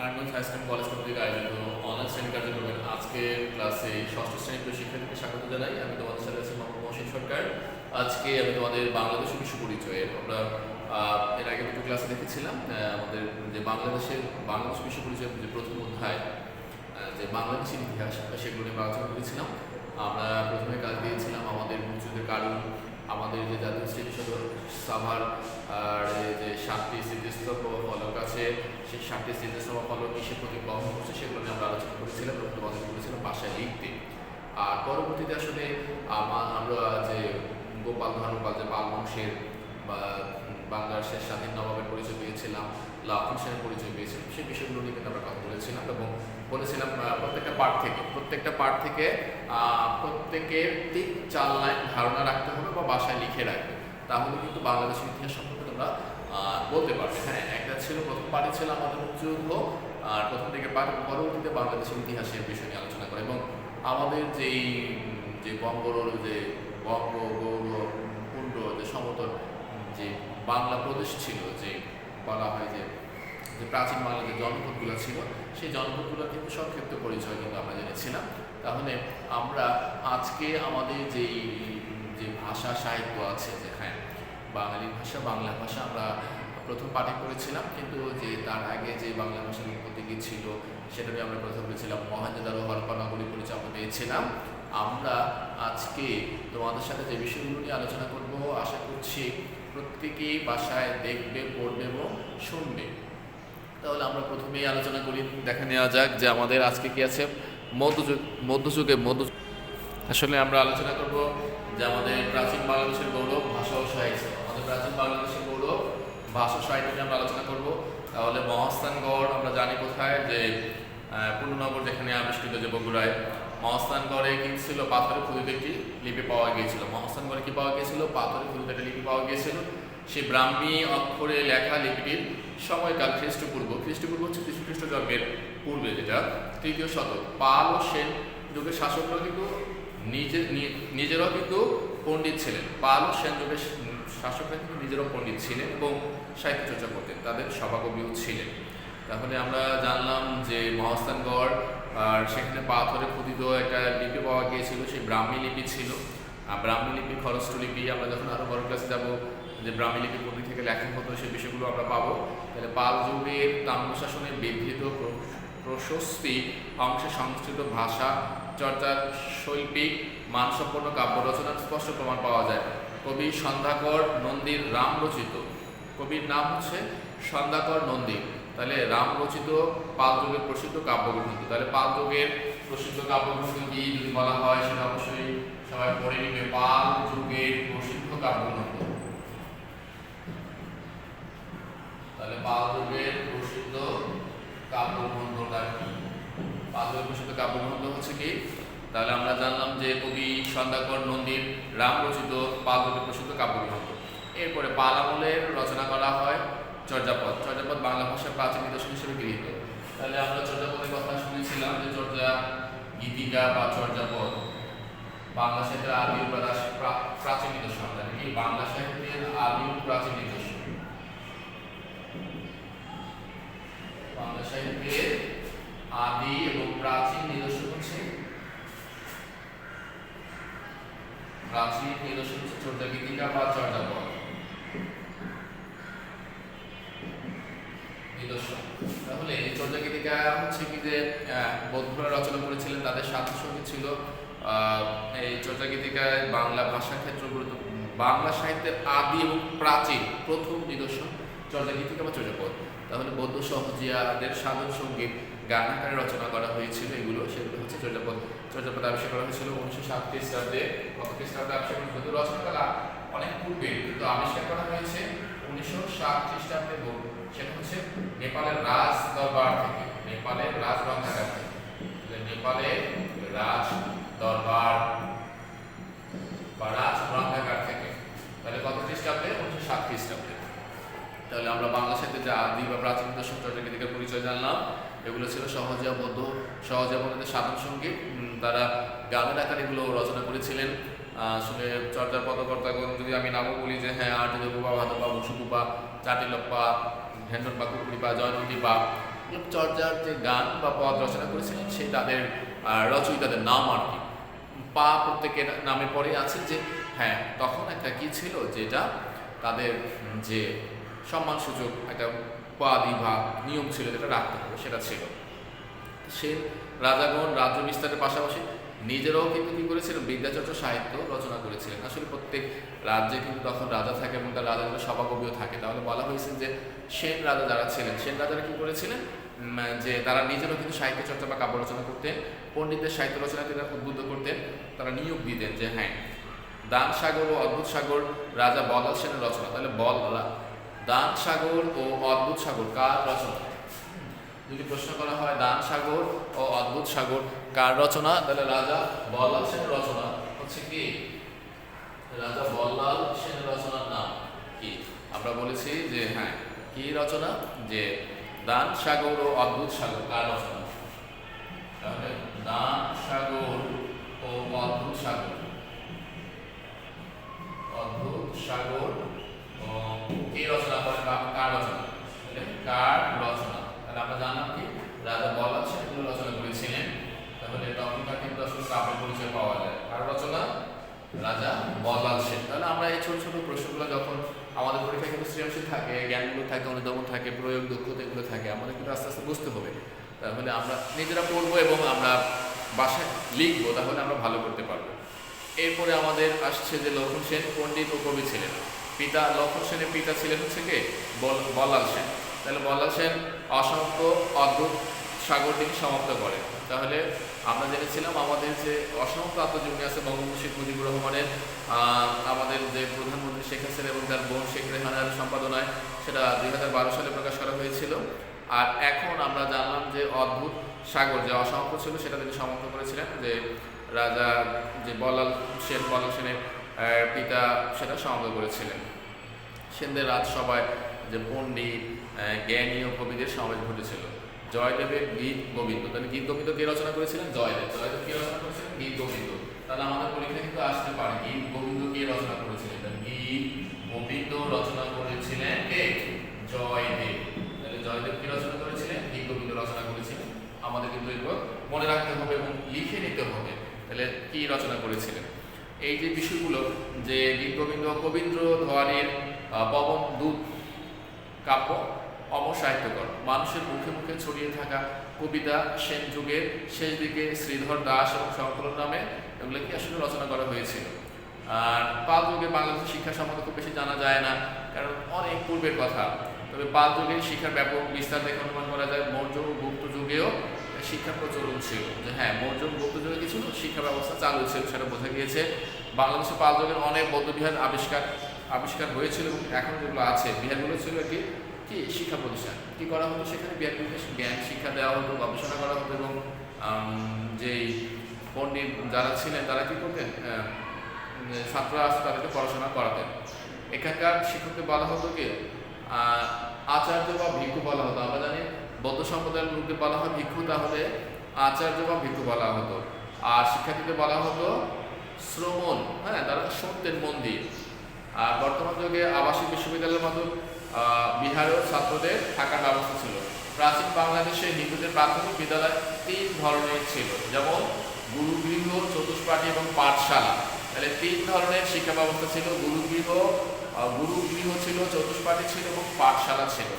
Narayanganj high school college কর্তৃক আয়োজিত online শ্রেণী কার্যক্রমের আজকে ক্লাসে ষষ্ঠ শ্রেণীর প্রিয় শিক্ষার্থীকে স্বাগত জানাই। আমি তোমাদের সাথে আছি মোহাম্মদ মহসিন সরকার। আজকে আমি তোমাদের বাংলাদেশের বিশ্ব পরিচয়ের আমরা এর আগে দুটো ক্লাসে দেখেছিলাম আমাদের যে বাংলাদেশ বিশ্ব পরিচয়ের যে প্রথম অধ্যায় যে বাংলাদেশের ইতিহাস সেগুলো নিয়ে আলোচনা করেছিলাম। আমরা প্রথমে কাজ দিয়েছিলাম আমাদের মুক্তিযুদ্ধের কারণ, আমাদের যে জাতীয় স্মৃতিসৌধ সাভার আর যে 7টি স্মৃতিস্তম্ভ ফলক আছে সেই 7টি স্মৃতিস্তম্ভ ফলক কিসের প্রতি বহন করছে সেগুলো নিয়ে আমরা আলোচনা করেছিলাম এবং তোমাদের বলেছিলাম ভাষায় লিখতে। আর পরবর্তীতে আসলে আমরা যে গোপাল ধর্মপাল যে পাল বংশের বা বাংলার শেষ স্বাধীন নবাবের পরিচয় পেয়েছিলাম, লাফন সেনের পরিচয় পেয়েছিলাম, সেই বিষয়গুলো নিয়ে কিন্তু আমরা কথা বলেছিলাম এবং বলেছিলাম প্রত্যেকটা পার্ট থেকে প্রত্যেকের 3-4 লাইন ধারণা রাখতে হবে বা বাসায় লিখে রাখবে, তাহলে কিন্তু বাংলাদেশের ইতিহাস সম্পর্কে তোমরা বলতে পারবে। হ্যাঁ, একটা ছিল প্রথম পার্টি ছিল আমাদের মুক্তিযুদ্ধ, আর প্রথম থেকে পরবর্তীতে বাংলাদেশের ইতিহাসের বিষয় নিয়ে আলোচনা করে এবং আমাদের যে বঙ্গর যে বঙ্গগৌরপুণ্ড যে সমতল যে বাংলা প্রদেশ ছিল, যে বলা হয় যে প্রাচীন বাংলার যে জনপদগুলো ছিল সেই জনপদগুলোর কিন্তু সংক্ষিপ্ত পরিচয় কিন্তু আমরা জেনেছিলাম। তাহলে আমরা আজকে আমাদের যে ভাষা সাহিত্য আছে, যে হ্যাঁ বাঙালি ভাষা বাংলা ভাষা আমরা প্রথম পাঠে করেছিলাম, কিন্তু যে তার আগে যে বাংলা ভাষার উৎপত্তি কী ছিল সেটা নিয়ে আমরা কথা বলেছিলাম। মহেঞ্জোদারো হরপ্পা নগরী পরিচয় আমরা পেয়েছিলাম। আমরা আজকে তোমাদের সাথে যে বিষয়গুলো নিয়ে আলোচনা করব আশা করছি প্রত্যেকেই বাসায় দেখবে, পড়বে এবং শুনবে। তাহলে আমরা প্রথমেই আলোচনা করি, দেখা নেওয়া যাক যে আমাদের আজকে কি আছে মধ্যযুগে আসলে আমরা আলোচনা করব যে আমাদের প্রাচীন বাংলাদেশের গৌরব ভাষা ও সাহিত্য। আমাদের প্রাচীন বাংলাদেশের গৌরব ভাষা সাহিত্য নিয়ে আমরা আলোচনা করব। তাহলে মহাস্থানগড় আমরা জানি কোথায়, যে পূর্ণনগর যেখানে আবিষ্কৃত যে বগুড়ায়, মহাস্থানগড়ে কি ছিল, পাথরে খোদিত একটি লিপি পাওয়া গিয়েছিল। মহাস্থানগড়ে কি পাওয়া গিয়েছিল? পাথরে খোদিত একটা লিপি পাওয়া গিয়েছিল। সেই ব্রাহ্মী অক্ষরে লেখা লিপিটির সময়কাল খ্রিস্টপূর্ব হচ্ছে খ্রিস্ট জন্মের পূর্বে, যেটা 3য় শতক। পাল ও সেন যুগের শাসকরা কিন্তু নিজেরাও কিন্তু পণ্ডিত ছিলেন। পাল ও সেন যুগের শাসকরা কিন্তু নিজেরাও পণ্ডিত ছিলেন এবং সাহিত্য চর্চা করতেন, তাদের সভাকবিও ছিলেন। তাহলে আমরা জানলাম যে মহাস্থানগড়, আর সেখানে পাথরে খোদিত একটা লিপি পাওয়া গিয়েছিল, সেই ব্রাহ্মী লিপি ছিল। ব্রাহ্মী লিপি খরস্থ লিপি আমরা যখন আরও বড় ক্লাসে যাবো যে ব্রাহ্মী লিপি কোথা থেকে লেখা হতো সেই বিষয়গুলো আমরা পাবো। তাহলে পাল যুগের তাম্রশাসনের বিধৃত প্রশস্তি অংশে সংস্কৃত ভাষা চর্চার শৈল্পিক মানসম্পন্ন কাব্য রচনার স্পষ্ট প্রমাণ পাওয়া যায়। কবি সন্ধ্যাকর নন্দীর রাম রচিত, কবির নাম হচ্ছে সন্ধ্যাকর নন্দী। তাহলে রাম রচিত পাল যুগের প্রসিদ্ধ কাব্যগ্রন্থ। তাহলে পাল যুগের প্রসিদ্ধ কাব্যগ্রন্থ কি যদি বলা হয় সেটা অবশ্যই সবাই পড়ে নিবে। পাল যুগের প্রসিদ্ধ কাব্যগ্রন্থ, তাহলে পাল যুগের প্রসিদ্ধ কাব্যগ্রন্থটা কি? পাল যুগের প্রসিদ্ধ কাব্যগ্রন্থ হচ্ছে কি? তাহলে আমরা জানলাম যে কবি সন্ধ্যাকর নন্দীর রাম রচিত পাল যুগের প্রসিদ্ধ কাব্যগ্রন্থ। এরপরে পাল আমলের রচনা করা হয় চর্যাপদ। চর্যাপদ বাংলা ভাষার প্রাচীন নিদর্শন হিসেবে গৃহীত। তাহলে আমরা চর্যাপদের কথা শুনেছিলাম যে চর্যা গীতিকা বা চর্যাপদ বাংলা সাহিত্যের আদি ও প্রাচীন নিদর্শন। তাহলে কি বাংলা সাহিত্যের আদি ও প্রাচীন নিদর্শন, বাংলা সাহিত্যের আদি এবং প্রাচীন নিদর্শন হচ্ছে চর্যা গীতিকা বা চর্যাপদ নিদর্শন। তাহলে এই চর্যা গীতিকা হচ্ছে কি যে বৌদ্ধরা রচনা করেছিলেন, তাদের সাথে সঙ্গে ছিল এই চর্যা গীতিকায় বাংলা ভাষার ক্ষেত্রে গুরুত্বপূর্ণ। বাংলা সাহিত্যের আদি এবং প্রাচীন প্রথম নিদর্শন চর্যা গীতিকা বা চর্যাপদ। তাহলে বৌদ্ধ সহজিয়াদের সাধন সঙ্গীত গান আকারে রচনা করা হয়েছিল, সেগুলো হচ্ছে চর্যাপদ। চর্যাপদ আবিষ্কার করা হয়েছিল 1907 খ্রিস্টাব্দে। কত খ্রিস্টাব্দে আবিষ্কার করা হয়েছিল? রচনা করা অনেক পূর্বে, কিন্তু আবিষ্কার করা হয়েছে 1907 খ্রিস্টাব্দে। সেটা হচ্ছে নেপালের রাজ দরবার থেকে, নেপালের রাজ গ্রন্থাগার থেকে। নেপালের রাজ দরবার বা রাজ গ্রন্থাগার থেকে। তাহলে কত খ্রিস্টাব্দে? 1907 খ্রিস্টাব্দে। তাহলে আমরা বাংলা সাহিত্যে যে আদি বা প্রাচীন নিদর্শন চর্যা গীতিকার পরিচয় জানলাম। এগুলো ছিল সহজিয়া বৌদ্ধদের সাধন সঙ্গীত। তারা গানের আকারে এগুলো রচনা করেছিলেন। আসলে চর্যার পদকর্তাগণ যদি আমি নামও বলি যে হ্যাঁ আর্যদেবপা, ভাদপা, বসুকুপা, চাটিলপ্পা, ঢেন্ডনপা, কুকুরিপা, জয়নন্দীপা, রূপচর্যার যে গান বা পদ রচনা করেছিলেন সে তাদের রচয়িতাদের নাম আর কি পা প্রত্যেকের নামে পরে আছে যে হ্যাঁ তখন একটা কি ছিল যেটা তাদের যে সম্মানসূচক একটা উপাধি বা নিয়ম ছিল যেটা রাখতে হবে সেটা ছিল। সে রাজাগণ রাজ্য বিস্তারের পাশাপাশি নিজেরাও কিন্তু কী করেছিলেন বিদ্যাচর্চা সাহিত্য রচনা করেছিলেন। আসলে প্রত্যেক রাজ্যে কিন্তু তখন রাজা থাকে এবং তার রাজাগুলো সভাকবিও থাকে। তাহলে বলা হয়েছে যে সেন রাজা যারা ছিলেন সেন রাজারা কী করেছিলেন যে তারা নিজেরাও কিন্তু সাহিত্য চর্চা বা কাব্য রচনা করতেন, পণ্ডিতদের সাহিত্য রচনাকে তারা উদ্বুদ্ধ করতেন, তারা নিয়োগ দিতেন যে হ্যাঁ দান সাগর ও অদ্ভুত সাগর রাজা বলাল সেনের রচনা। তাহলে দান সাগর ও অদ্ভুত সাগর কার রচনা? যদি প্রশ্ন করা হয় দান সাগর ও অদ্ভুত সাগর কার রচনা, তাহলে রাজা বল্লাল সেনের রচনা হচ্ছে কি? রাজা বল্লাল সেনের রচনার নাম কি? আমরা বলেছি যে হ্যাঁ কি রচনা, যে দান সাগর ও অদ্ভুত সাগর কার রচনা? তাহলে দান সাগর ও অদ্ভুত সাগর ও কি রচনা করেন বা কার রচনা? কার রচনা? তাহলে আমরা জানলাম কি রাজা বল্লাল সেন এগুলো রচনা করেছিলেন। তাহলে তখনকার কিন্তু আসলে কাব্যের পরিচয় পাওয়া যায় কার রচনা? রাজা বল্লাল সেন। তাহলে আমরা এই ছোট ছোট প্রশ্নগুলো যখন আমাদের পরীক্ষায় কিন্তু সৃজনশীল থাকে, জ্ঞানগুলো থাকে, অনুধাবন থাকে, প্রয়োগ দক্ষতা এগুলো থাকে, আমাদের কিন্তু আস্তে আস্তে বুঝতে হবে। তাহলে আমরা নিজেরা পড়বো এবং আমরা বাসায় লিখবো, তাহলে আমরা ভালো করতে পারবো। এরপরে আমাদের আসছে যে লক্ষণ সেন পণ্ডিত ও কবি ছিলেন। পিতা লক্ষণ সেনের পিতা ছিলেন হচ্ছে কে? বল্লাল সেন। তাহলে বল্লাল সেন অসমাপ্ত অদ্ভুত সাগর থেকে সমাপ্ত করে। তাহলে আমরা জেনেছিলাম আমাদের যে অসমাপ্ত আত্মজীবনী আছে বঙ্গবন্ধু শেখ মুজিবুর রহমানের, আমাদের যে প্রধানমন্ত্রী শেখ হাসিনা এবং তার বোন শেখ রেহানার সম্পাদনায়, সেটা 2012 সালে প্রকাশ করা হয়েছিল। আর এখন আমরা জানলাম যে অদ্ভুত সাগর যে অসমাপ্ত ছিল সেটা তিনি সমাপ্ত করেছিলেন, যে রাজা যে বল্লাল সেনের পিতা সেটা সমাপ্ত করেছিলেন। সেনদের রাজসভায় যে পণ্ডিত জ্ঞানী ও কবিদের সমাবেশ ঘটেছিল। জয়দেবের গীত গোবিন্দ, তাহলে গীত গোবিন্দ কে রচনা করেছিলেন? জয়দেব কে রচনা করেছিলেন? গীত গোবিন্দ। তাহলে আমাদের পরীক্ষা কিন্তু আসতে পারে গীত গোবিন্দ কে রচনা করেছিলেন? গীত গোবিন্দ রচনা করেছিলেন কে? জয়দেব। তাহলে জয়দেব কি রচনা করেছিলেন? গীত গোবিন্দ রচনা করেছিলেন। আমাদের কিন্তু এগুলো মনে রাখতে হবে এবং লিখে নিতে হবে তাহলে কি রচনা করেছিলেন। এই যে বিষয়গুলো যে গীত গোবিন্দ কবীন্দ্র ধোয়ারের পবন দূত কাব্য অমর সাহিত্যকর, মানুষের মুখে মুখে ছড়িয়ে থাকা কবিতা সেন যুগের শেষ দিকে শ্রীধর দাস এবং সংকলন নামে এগুলো কি আসলে রচনা করা হয়েছিল। আর পাল যুগে বাংলাদেশের শিক্ষা সম্বন্ধে খুব বেশি জানা যায় না, কারণ অনেক পূর্বের কথা। তবে পাল যুগে শিক্ষার ব্যাপক বিস্তার দেখে অনুমান করা যায় মৌর্য ও গুপ্ত যুগেও শিক্ষা প্রচলন ছিল। যে হ্যাঁ মৌর্য গুপ্ত যুগে কিছু শিক্ষা ব্যবস্থা চালু ছিল, সেটা বোঝা গিয়েছে। বাংলাদেশে পাল যুগের অনেক বৌদ্ধবিহার আবিষ্কার হয়েছিল এবং এখন যেগুলো আছে বিহারগুলো ছিল কি শিক্ষা প্রতিষ্ঠান। কি করা হতো সেখানে বিহারগুলোকে জ্ঞান শিক্ষা দেওয়া হতো, গবেষণা করা হতো এবং যেই পণ্ডিত যারা ছিলেন তারা কি করতেন, ছাত্ররা আসতো তাদেরকে পড়াশোনা করাতেন। এখানকার শিক্ষককে বলা হতো কি আচার্য বা ভিক্ষু বলা হতো। আমরা জানি বৌদ্ধ সম্প্রদায়ের লোকদের বলা হয় ভিক্ষু, তাহলে আচার্য বা ভিক্ষু বলা হতো। আর শিক্ষার্থীদের বলা হতো শ্রমণ, হ্যাঁ তারা শুনতেন মন দিয়ে। আর বর্তমান যুগে আবাসিক বিশ্ববিদ্যালয়ের মতো বিহারেও ছাত্রদের থাকার ব্যবস্থা ছিল। প্রাচীন বাংলাদেশে হিন্দুদের প্রাথমিক বিদ্যালয় 3 ধরনের ছিল, যেমন গুরুগৃহ, চতুষ্পাঠী এবং পাঠশালা। তাহলে 3 ধরনের শিক্ষা ব্যবস্থা ছিল, গুরুগৃহ ছিল, চতুষ্পাঠী ছিল এবং পাঠশালা ছিল।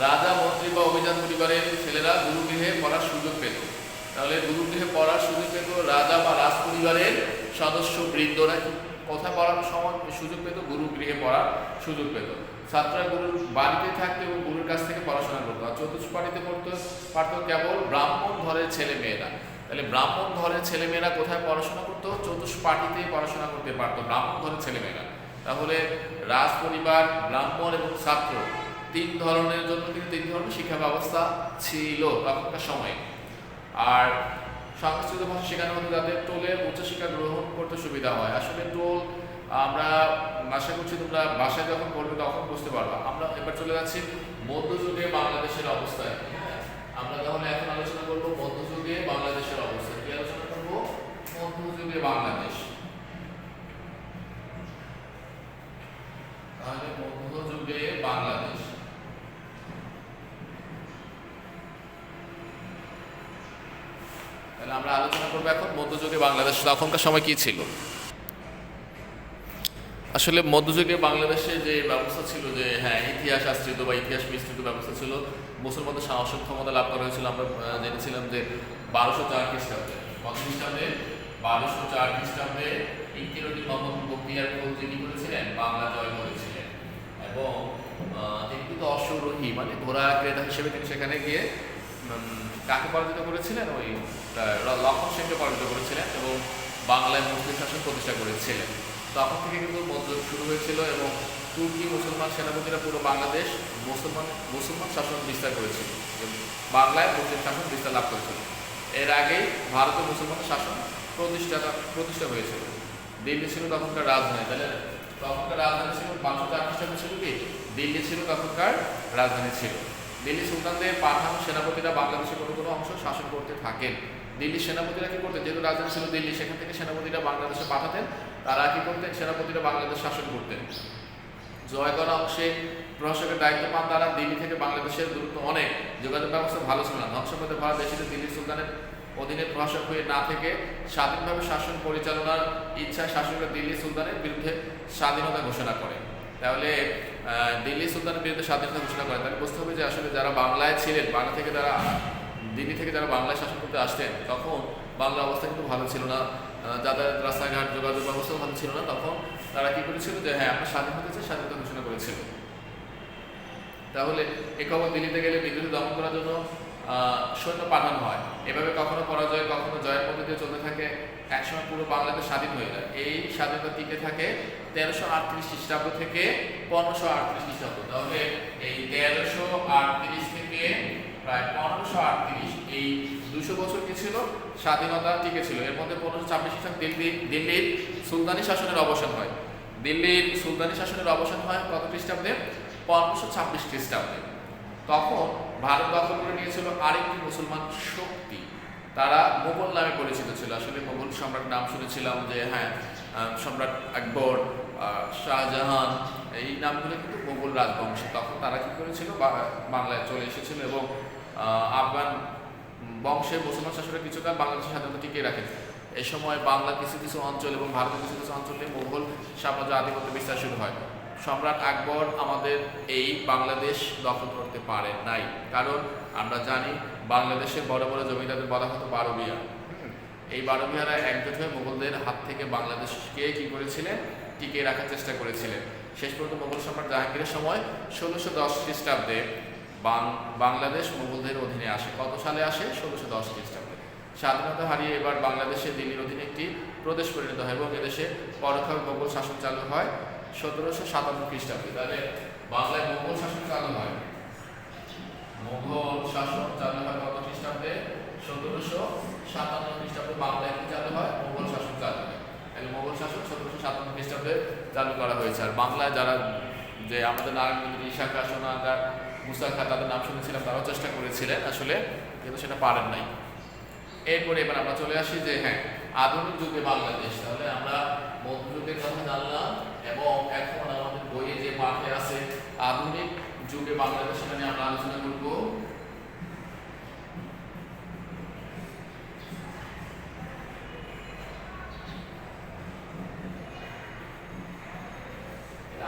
রাজা মন্ত্রী বা অভিজাত পরিবারের ছেলেরা গুরুগৃহে পড়ার সুযোগ পেত। তাহলে গুরুগৃহে পড়ার সুযোগ পেত রাজা বা রাজ পরিবারের সদস্য বৃন্দরা। কোথায় পড়ার সুযোগ পেত? গুরুগৃহে পড়ার সুযোগ পেত। ছাত্ররা গুরুর বাড়িতে থাকতো এবং গুরুর কাছ থেকে পড়াশোনা করতো। আর চতুষ্পাঠীতে পারত কেবল ব্রাহ্মণ ঘরের ছেলে মেয়েরা। তাহলে ব্রাহ্মণ ঘরের ছেলেমেয়েরা কোথায় পড়াশোনা করতো? চতুষ্পাঠীতে পড়াশোনা করতে পারতো ব্রাহ্মণ ঘরের ছেলেমেয়েরা। তাহলে রাজ পরিবার, ব্রাহ্মণ এবং ছাত্র 3 ধরনের জন্য কিন্তু 3 ধরনের শিক্ষা ব্যবস্থা ছিল তখনকার সময়ে। আর সংস্কৃত ভাষা শেখানো হতো যাতে টোলের উচ্চশিক্ষা গ্রহণ করতে সুবিধা হয়। আসলে টোল আমরা আশা করছি তোমরা বাসায় যখন পড়বে তখন বুঝতে পারবা। আমরা এবার চলে যাচ্ছি মধ্যযুগে বাংলাদেশের অবস্থায়। আমরা তাহলে এখন আলোচনা করবো মধ্যযুগে বাংলাদেশের অবস্থা। কি আলোচনা করবো? মধ্যযুগে বাংলাদেশ। তাহলে মধ্যযুগে বাংলাদেশ তাহলে আমরা আলোচনা করবো এখন মধ্যযুগে বাংলাদেশ তখনকার সময় কি ছিল। আসলে মধ্যযুগে বাংলাদেশে যে ব্যবস্থা ছিল যে হ্যাঁ ইতিহাস আশ্রিত বা ইতিহাস মিশ্রিত ব্যবস্থা ছিল, মুসলমানদের শাসন ক্ষমতা লাভ করা হয়েছিল। আমরা জেনেছিলাম যে 1204 খ্রিস্টাব্দে, কত খ্রিস্টাব্দে 1204 খ্রিস্টাব্দে ইকিরুদ্দিন মোহাম্মদ বখতিয়ার খলজি কি করেছিলেন, বাংলা জয় করেছিলেন এবং তিনি কিন্তু অশ্বরোহী মানে ঘোড়া ক্রেতা হিসেবে তিনি সেখানে গিয়ে কাকে পরাজিত করেছিলেন, ওই লক্ষণ সেনকে পরাজিত করেছিলেন এবং বাংলায় মুসলিম শাসন প্রতিষ্ঠা করেছিলেন। তখন থেকে কিন্তু মধ্যযুগ শুরু হয়েছিল এবং তুর্কি মুসলমান সেনাপতিরা পুরো বাংলাদেশ মুসলমান শাসন বিস্তার করেছিল, বাংলায় মুসলিম শাসন বিস্তার লাভ করেছিল। এর আগেই ভারতীয় মুসলমান শাসন প্রতিষ্ঠা হয়েছিল। দিল্লি ছিল তখনকার রাজধানী, তাহলে তখনকার রাজধানী ছিল 1204 খ্রিস্টাব্দে ছিল কি, দিল্লি ছিল তখনকার রাজধানী ছিল। দিল্লি সুলতানদের পাঠানো সেনাপতিরা বাংলাদেশের কোনো অংশ শাসন করতে থাকেন। দিল্লির সেনাপতিরা কি করতেন, যেহেতু রাজধানী ছিল দিল্লি, সেখান থেকে সেনাপতিরা বাংলাদেশে পাঠাতেন। তারা কি করতেন, সেনাপতিরা বাংলাদেশ শাসন করতেন। জয় করা অংশে প্রশাসকের দায়িত্ব পান তারা। দিল্লি থেকে বাংলাদেশের দূরত্ব অনেক, যোগাযোগ ব্যবস্থা ভালো ছিল না। ধ্বংসপথে ভরা দেশে দিল্লি সুলতানের অধীনে প্রশাসক হয়ে না থেকে স্বাধীনভাবে শাসন পরিচালনার ইচ্ছায় শাসকরা দিল্লি সুলতানের বিরুদ্ধে স্বাধীনতা ঘোষণা করে। তাহলে দিল্লি সুলতানের বিরুদ্ধে স্বাধীনতা ঘোষণা করে, তাহলে বুঝতে হবে যে আসলে যারা বাংলায় ছিলেন, বাংলা থেকে যারা দিল্লি থেকে যারা বাংলায় শাসন করতে আসতেন, তখন বাংলার অবস্থা কিন্তু ভালো ছিল না, যাতায়াত রাস্তাঘাট যোগাযোগ ব্যবস্থাও ভালো ছিল না। তখন তারা কি করেছিল যে হ্যাঁ আমরা স্বাধীন হতে চাই, স্বাধীনতা ঘোষণা করেছিল। তাহলে এ খবর দিল্লিতে গেলে বিদ্রোহ দমন করার জন্য সৈন্য পাঠানো হয়। এভাবে কখনো পরাজয় কখনো জয়ের মধ্যে দিয়ে চলতে থাকে। একসময় পুরো বাংলাদেশ স্বাধীন হয়ে যায়। এই স্বাধীনতা টিকে থাকে 1338 খ্রিস্টাব্দ থেকে 1538 খ্রিস্টাব্দ। তাহলে এই 1338 থেকে প্রায় 1538 এই 200 বছর কি ছিল, স্বাধীনতা টিকে ছিল। এর মধ্যে 1526 খ্রিস্টাব্দে দিল্লির সুলতানি শাসনের অবসান হয়। দিল্লির সুলতানি শাসনের অবসান হয় কত খ্রিস্টাব্দে, 1526 খ্রিস্টাব্দে। তখন ভারত দখল করে নিয়েছিল আরেকটি মুসলমান শক্তি, তারা মোগল নামে পরিচিত ছিল। আসলে মোগল সম্রাট নাম শুনেছিলাম যে হ্যাঁ সম্রাট আকবর, শাহজাহান, এই নামগুলো কিন্তু মোগল রাজবংশ। তখন তারা কি করেছিল, বাংলায় চলে এসেছিল এবং আফগান বংশের মুসলমান শাসকেরা কিছুকাল বাংলাদেশের স্বাধীনতা টিকিয়ে রাখেন। এই সময় বাংলার কিছু কিছু অঞ্চল এবং ভারতের কিছু কিছু অঞ্চলে মোগল সাম্রাজ্য আধিপত্য বিস্তার শুরু হয়। সম্রাট আকবর আমাদের এই বাংলাদেশ দখল করতে পারেন নাই, কারণ আমরা জানি বাংলাদেশের বড় বড় জমিদারদের বলা হতো বারবিয়া। এই বারবিয়ারা একজোট হয়ে মোগলদের হাত থেকে বাংলাদেশকে কি করেছিলেন, টিকিয়ে রাখার চেষ্টা করেছিলেন। শেষ পর্যন্ত মোগল সম্রাট জাহাঙ্গীরের সময় 1610 খ্রিস্টাব্দে বাংলাদেশ মোগলদের অধীনে আসে। কত সালে আসে, 1610 খ্রিস্টাব্দে। স্বাধীনতা হারিয়ে এবার বাংলাদেশে দিল্লির অধীনে একটি প্রদেশ পরিণত হয় এবং এদেশে পরোক্ষভাবে মোগল শাসন চালু হয় 1757 খ্রিস্টাব্দে। তাহলে বাংলায় মোগল শাসন চালু হয়, মোগল শাসন চালু হয় কত খ্রিস্টাব্দে, 1757 খ্রিস্টাব্দে বাংলায় কি চালু হয়, মোগল শাসন চালু হয়। তাহলে মোগল শাসন 1757 খ্রিস্টাব্দে চালু করা হয়েছে। আর বাংলায় যারা যে আমাদের নারায়ণগঞ্জ, ইশাখা, সোনারগাঁ, মুসাখা, তাদের নাম শুনেছিলাম, তারাও চেষ্টা করেছিলেন আসলে, কিন্তু সেটা পারেন নাই। এরপরে এবার আমরা চলে আসি যে হ্যাঁ আধুনিক যুগে বাংলাদেশ। তাহলে আমরা মধ্যযুগের কথা জানলাম এবং এখন আমাদের বইয়ে যে পাঠে আছে আধুনিক যুগে বাংলাদেশ, সেটা নিয়ে আমরা আলোচনা করব।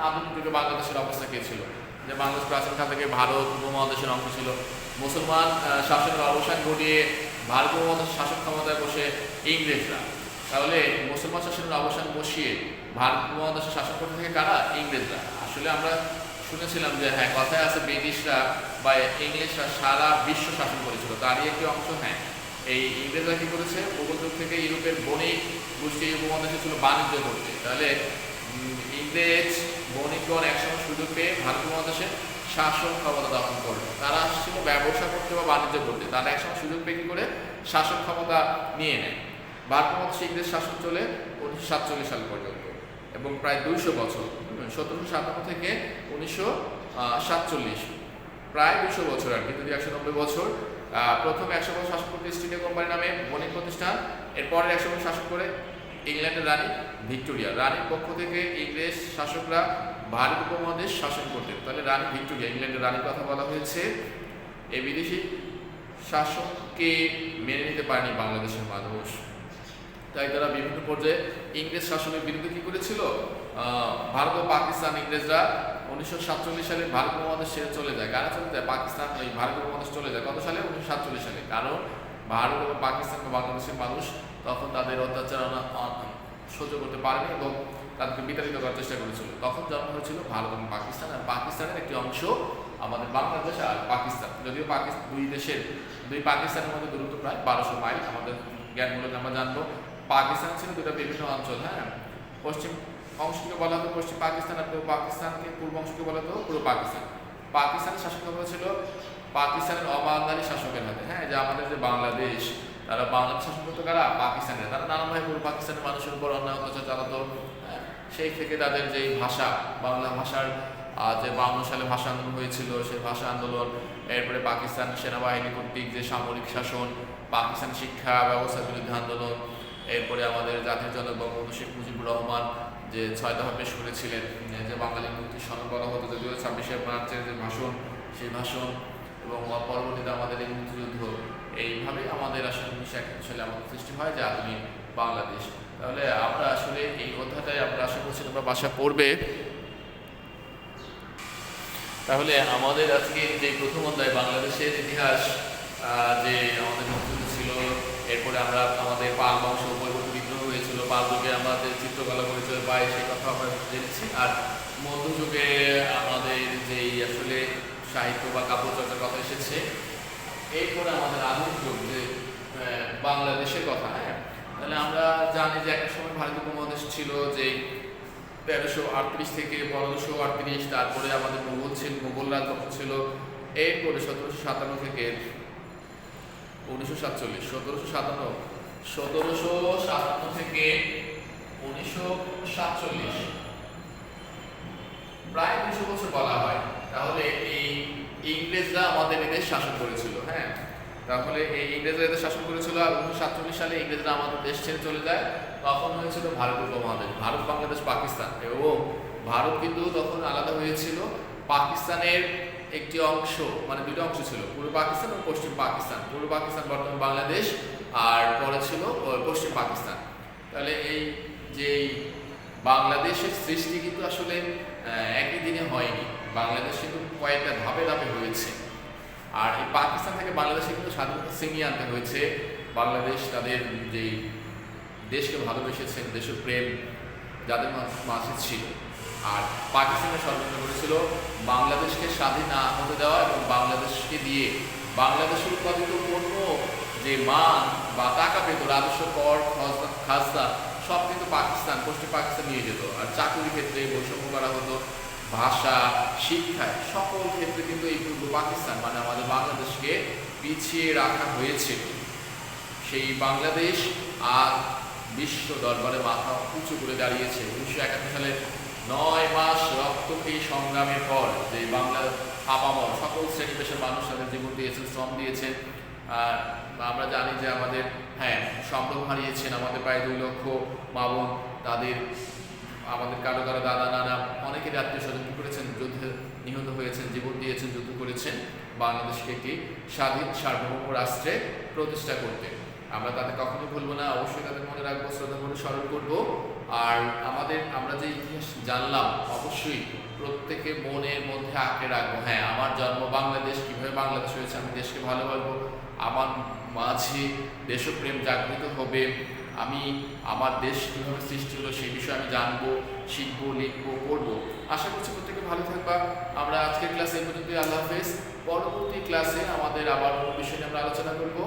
আধুনিক যুগে বাংলাদেশের অবস্থা কি ছিল, যে বাংলাদেশ প্রাচীনকাল থেকে ভারত উপমহাদেশের অংশ ছিল। মুসলমান শাসনের অবসান ঘটিয়ে ভারত উপমহাদেশের শাসন ক্ষমতায় বসে ইংরেজরা। তাহলে মুসলমান শাসনের অবসান বসিয়ে ভারত উপমহাদেশে শাসন করতে থাকে কারা, ইংরেজরা। আসলে আমরা শুনেছিলাম যে হ্যাঁ কথায় আছে ব্রিটিশরা বা ইংলিশরা সারা বিশ্ব শাসন করেছিল, তারই একটি অংশ। হ্যাঁ এই ইংরেজরা কি করেছে, মুঘল যুগ থেকে ইউরোপের বণিক গোষ্ঠী উপমহাদেশে ছিল বাণিজ্য করতে। তাহলে ইংরেজ বণিকগণ একসময় সুযোগ পেয়ে ভারত উপমহাদেশে শাসন ক্ষমতা দখল করলো। তারা আসছিল ব্যবসা করতে বা বাণিজ্য করতে, তারা একসময় সুযোগ পেয়ে কি করে শাসন ক্ষমতা নিয়ে নেয়। ভারত উপমহাদেশে ইংরেজ শাসন চলে 1947 সাল পর্যন্ত এবং প্রায় 200 বছর, 1757 থেকে 1947, প্রায় 200 বছর আর কি, যদি 190 বছর। প্রথম 100 বছর শাসন করতে ইস্ট ইন্ডিয়া কোম্পানি নামে বণিক প্রতিষ্ঠান। এরপরে 100 বছর শাসন করে ইংল্যান্ডের রানী ভিক্টোরিয়া। রানীর পক্ষ থেকে ইংরেজ শাসকরা ভারত উপমহাদেশ শাসন করতেন। তাহলে রানী ভিক্টোরিয়া, ইংল্যান্ডের রানীর কথা বলা হয়েছে। এই বিদেশি শাসককে মেনে নিতে পারেনি বাংলাদেশের মানুষ, তাই তারা বিভিন্ন পর্যায়ে ইংরেজ শাসনের বিরুদ্ধে কি করেছিল, ভারত ও পাকিস্তান, ইংরেজরা 1947 সালে ভারত উপমহাদেশ ছেড়ে চলে যায়। কারা চলে যায়? পাকিস্তান ওই ভারত উপমহাদেশ চলে যায়। কত সালে? 1947 সালে। কারণ ভারত এবং পাকিস্তান বা বাংলাদেশের মানুষ তখন তাদের অত্যাচার সহ্য করতে পারেনি এবং তাদেরকে বিতাড়িত করার চেষ্টা করেছিল। তখন জন্ম হয়েছিল ভারত এবং পাকিস্তান, আর পাকিস্তানের একটি অংশ আমাদের বাংলাদেশ আর পাকিস্তান। যদিও দুই পাকিস্তানের মধ্যে দূরত্ব প্রায় 1200 মাইল। আমাদের জ্ঞানমূলক আমরা জানবো পাকিস্তান ছিল দুটো বিভিন্ন অঞ্চল। হ্যাঁ, পশ্চিম অংশকে বলা হতো পশ্চিম পাকিস্তান, আর পূর্ব পাকিস্তানকে পূর্ব অংশকে বলা হতো পূর্ব পাকিস্তান। পাকিস্তানের শাসক ছিল পাকিস্তানের অবাঙালি শাসকের হাতে। হ্যাঁ, যে আমাদের যে বাংলাদেশ, তারা বাংলাদেশ শাসন করতো কারা? পাকিস্তানের। তারা নানাভাবে পূর্ব পাকিস্তানের মানুষের উপর অন্যায় অত্যাচার চালাতো। সেই থেকে তাদের যেই ভাষা, বাংলা ভাষার যে 52 সালে ভাষা আন্দোলন হয়েছিল, সেই ভাষা আন্দোলন, এরপরে পাকিস্তান সেনাবাহিনী কর্তৃক যে সামরিক শাসন, পাকিস্তান শিক্ষা ব্যবস্থার বিরুদ্ধে আন্দোলন, এরপরে আমাদের জাতির জনক বঙ্গবন্ধু শেখ মুজিবুর রহমান যে 6 দফা পেশ করেছিলেন, যে বাঙালি মুক্তির সনদ বলা হতো, যদিও 26শে মার্চের যে ভাষণ, সেই ভাষণ, এবং পরবর্তীতে আমাদের এই মুক্তিযুদ্ধ, এইভাবেই আমাদের আসলে 1971 সালে আমাদের সৃষ্টি হয় যে আধুনিক বাংলাদেশ। তাহলে আমরা আসলে এই অধ্যায়টাই আমরা আশা করছি তোমরা বাসা পড়বে। তাহলে আমাদের আজকে যে প্রথম অধ্যায় বাংলাদেশের ইতিহাস, যে আমাদের মুক্তিযুদ্ধ ছিল, এরপরে আমরা আমাদের পাল বংশ পরবর্তী বিদ্রোহ হয়েছিল, পাল যুগে আমাদের চিত্রকলা পরিচয় পাই, সেই কথা আমরা জেনেছি। আর মধ্যযুগে আমাদের যেই আসলে সাহিত্য বা কাব্যচর্চার কথা এসেছে, এরপরে আমাদের আধুনিক যুগ যে বাংলাদেশের কথা। হ্যাঁ, তাহলে আমরা জানি যে একটা সময় ভারতীয় উপমহাদেশ ছিল যে 1338 থেকে 1538, তারপরে আমাদের মুঘল রাজবংশ ছিল, এরপরে 1757 থেকে 1947, 1757 থেকে 1947, প্রায় 200 বছর বলা হয়। তাহলে এই ইংরেজরা আমাদের এদেশ শাসন করেছিল। হ্যাঁ, তাহলে এই ইংরেজরা এদের শাসন করেছিল, আর 1947 সালে ইংরেজরা আমাদের দেশ ছেড়ে চলে যায়। তখন হয়েছিল ভারত উপমহাদেশ, ভারত, বাংলাদেশ, পাকিস্তান। এবং ভারত কিন্তু তখন আলাদা হয়েছিল, পাকিস্তানের একটি অংশ, মানে দুটো অংশ ছিল, পূর্ব পাকিস্তান এবং পশ্চিম পাকিস্তান। পূর্ব পাকিস্তান বর্তমান বাংলাদেশ, আর পরে ছিল পশ্চিম পাকিস্তান। তাহলে এই যে বাংলাদেশের সৃষ্টি কিন্তু আসলে একই দিনে হয়নি, বাংলাদেশ কিন্তু কয়েকটা ধাপে ধাপে হয়েছে। আর এই পাকিস্তান থেকে বাংলাদেশে কিন্তু স্বাধীনতা ছিনিয়ে আনতে হয়েছে। বাংলাদেশ তাদের যেই দেশকে ভালোবেসেছেন, দেশপ্রেম যাদের মাঝে ছিল, আর পাকিস্তানের ষড়যন্ত্র করেছিল বাংলাদেশকে স্বাধীন না হতে দেওয়া এবং বাংলাদেশকে দিয়ে বাংলাদেশের উৎপাদিত পণ্য যে মান বা টাকা পেত, রাজস্ব, কর, খাজনা, সব কিন্তু পাকিস্তান, পশ্চিম পাকিস্তান নিয়ে যেত। আর চাকরির ক্ষেত্রে বৈষম্য করা হতো, ভাষা, শিক্ষায়, সকল ক্ষেত্রে কিন্তু এই পূর্ব পাকিস্তান মানে আমাদের বাংলাদেশকে পিছিয়ে রাখা হয়েছিল। সেই বাংলাদেশ আর বিশ্ব দরবারে মাথা উঁচু করে দাঁড়িয়েছে। 1971 সালে 9 মাস রক্তক্ষয়ী সংগ্রামের পর যে বাংলার আপামর সকল শ্রেণী পেশার মানুষ তাদের জীবন দিয়েছেন, শ্রম দিয়েছেন। আমরা জানি যে আমাদের সম্ভ্রম হারিয়েছেন আমাদের প্রায় 2 লক্ষ মা বোন, তাদের আমাদের কারো কারো দাদা নানা অনেকের আত্মীয় স্বজন কি করেছেন, যুদ্ধে নিহত হয়েছেন, জীবন দিয়েছেন, যুদ্ধ করেছেন বাংলাদেশকে একটি স্বাধীন সার্বভৌম রাষ্ট্রে প্রতিষ্ঠা করতে। আমরা তাদের কখনোই ভুলবো না, অবশ্যই তাদের মনে রাখবো, শ্রদ্ধা করে স্মরণ করবো। আর আমরা যে ইতিহাস জানলাম অবশ্যই প্রত্যেকে মনের মধ্যে আঁকড়ে রাখবো। হ্যাঁ, আমার জন্ম বাংলাদেশ, কীভাবে বাংলাদেশ হয়েছে, আমি দেশকে ভালোবাসবো, আমার মাঝে দেশপ্রেম জাগৃত হবে, আমি আমার দেশ কীভাবে সৃষ্টি হলো সেই বিষয়ে আমি জানবো, শিখবো, লিখবো, পড়বো। আশা করছি প্রত্যেকে ভালো থাকবা। আমরা আজকের ক্লাসে এই পর্যন্তই। আল্লাহ হাফেজ। পরবর্তী ক্লাসে আমাদের আবার অন্য বিষয় নিয়ে আমরা আলোচনা করবো।